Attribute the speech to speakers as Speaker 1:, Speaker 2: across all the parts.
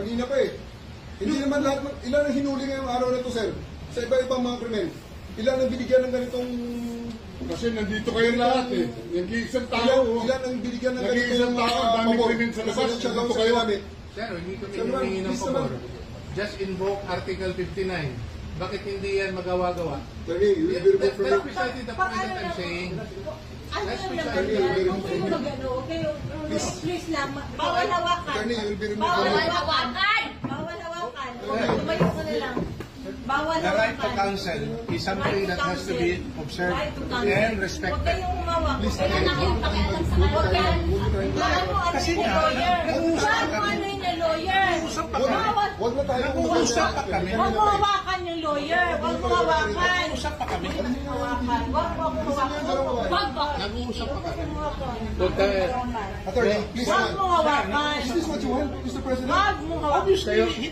Speaker 1: Kanina pa eh. Hindi naman lahat, ilan ang hinuli ngayong araw na ito, sir? Sa iba-ibang mga krimen. Ilan ang binigyan ng ganitong...
Speaker 2: Kasi nandito kayo lahat eh. Nag-iisang tao.
Speaker 1: Ilan ang binigyan ng
Speaker 2: Nag-iisang
Speaker 1: ganitong...
Speaker 2: tao, dami krimen sa labas.
Speaker 1: Nandito
Speaker 2: kayo.
Speaker 3: Sir, hindi kami humingi ng pabor. Just invoke Article 59. Bakit hindi yan magawa-gawa?
Speaker 1: Attorney, you will be removed from
Speaker 3: That's
Speaker 1: your...
Speaker 3: precisely the point that I'm saying. That's
Speaker 1: Attorney,
Speaker 3: precisely
Speaker 1: you will be removed from your...
Speaker 4: Please lang, bawal hawakan.
Speaker 1: Attorney, you will be removed from
Speaker 4: Bawal
Speaker 1: your...
Speaker 4: hawakan! Bawal hawakan. Tumayo ka na lang. Bawal
Speaker 5: The right to
Speaker 4: hawakan.
Speaker 5: counsel is something that has to be observed
Speaker 4: Right to counsel.
Speaker 5: and
Speaker 4: Huwag
Speaker 5: respected.
Speaker 4: kayong umawak.
Speaker 1: Please,
Speaker 4: Huwag kayong pakialam sa kanya. Huwag kayong
Speaker 5: Kasi
Speaker 4: ano
Speaker 5: nga,
Speaker 4: lawyer.
Speaker 5: nag-uusap
Speaker 4: Huwag mo ano yung lawyer.
Speaker 5: Nag-uusap pa kami.
Speaker 4: Bawal.
Speaker 1: Huwag na tayo...
Speaker 5: Nag-uusap pa kami.
Speaker 4: Huwag mo hawakan yung lawyer. Huwag mo hawakan.
Speaker 5: Nag-uusap pa kami.
Speaker 4: Hawakan. Huwag mo hawakan. Huwag mo.
Speaker 5: Nag-uusap pa kami.
Speaker 1: Attorney, please...
Speaker 4: Huwag mo hawakan.
Speaker 1: Is this what you want, Mr. President?
Speaker 4: Huwag mo hawakan.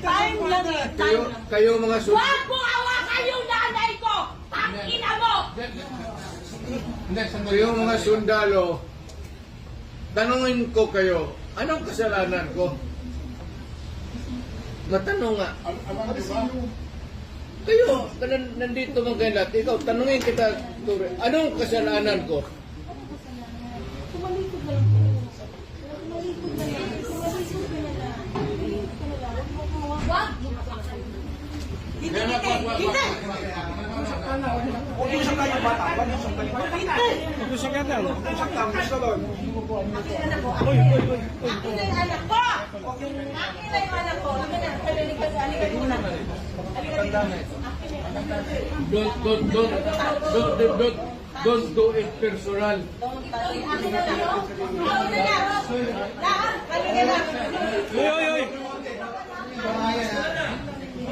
Speaker 4: Time lang eh. Time.
Speaker 3: Kayo mga
Speaker 4: Huwag mo hawakan yung nanay ko! Tangina mo!
Speaker 3: Kayo mga sundalo, tanungin ko kayo, anong kasalanan ko? Matanong nga. Kayo, nandito mga kayo lahat. Ikaw, tanungin kita, Ture, anong kasalanan ko?
Speaker 4: Tumalikod na lang. Tumalikod na lang. Tumalikod na lang. Huwag mo hawakan. Hindi, hindi.
Speaker 5: Huwag yung isang tayo bata. Huwag yung isang tayo bata. Huwag yung isang tayo bata. Isang tayo bata.
Speaker 4: Akin na yung anak ko! Akin na yung anak ko! Akin na, halika muna. Halika dito. Akin na yung anak ko.
Speaker 3: Don't do it personal.
Speaker 4: Akin na lang. Ako na lang. Lahat, halika na.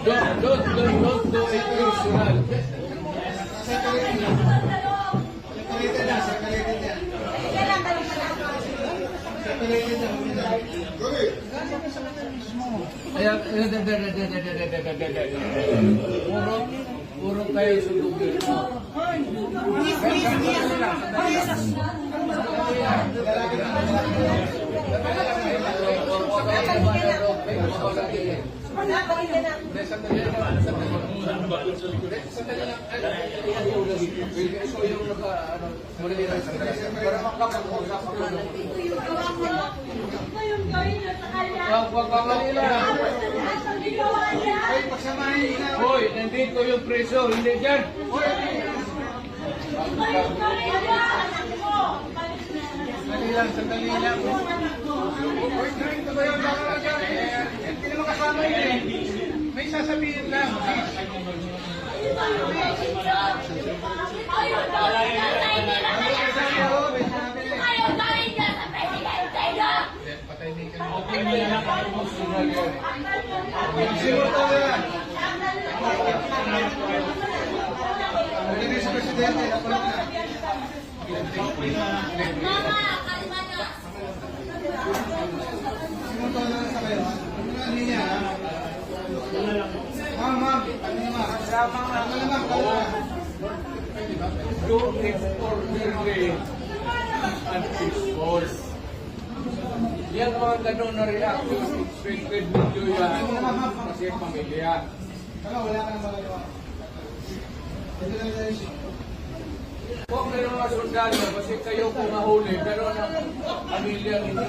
Speaker 3: Don't do it personal.
Speaker 4: Halika lang, halika
Speaker 3: Kaya, puro kayo sundugin. Hoy, nandito yung preso, hindi dyan.
Speaker 5: Sandali lang. Hindi naman kasama yun eh. May sasabihin lang. Sinuto na yan. Hindi sa presidente.
Speaker 4: Mama, kalma na.
Speaker 5: Sinuto na sa kayo. Ano niya? Ma'am. Ano naman? Ano naman?
Speaker 3: Do it orderly and peaceful. Yan mga ganun na reaction, expected ninyo yan kasi pamilya.
Speaker 5: Wala ka nang magagawa. Ito lang yung issue.
Speaker 3: Huwag na yung mga sundalo kasi kayo kung mahuli, pero ang pamilya ninyo.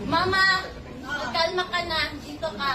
Speaker 4: Mama, kalma ka na. Dito ka.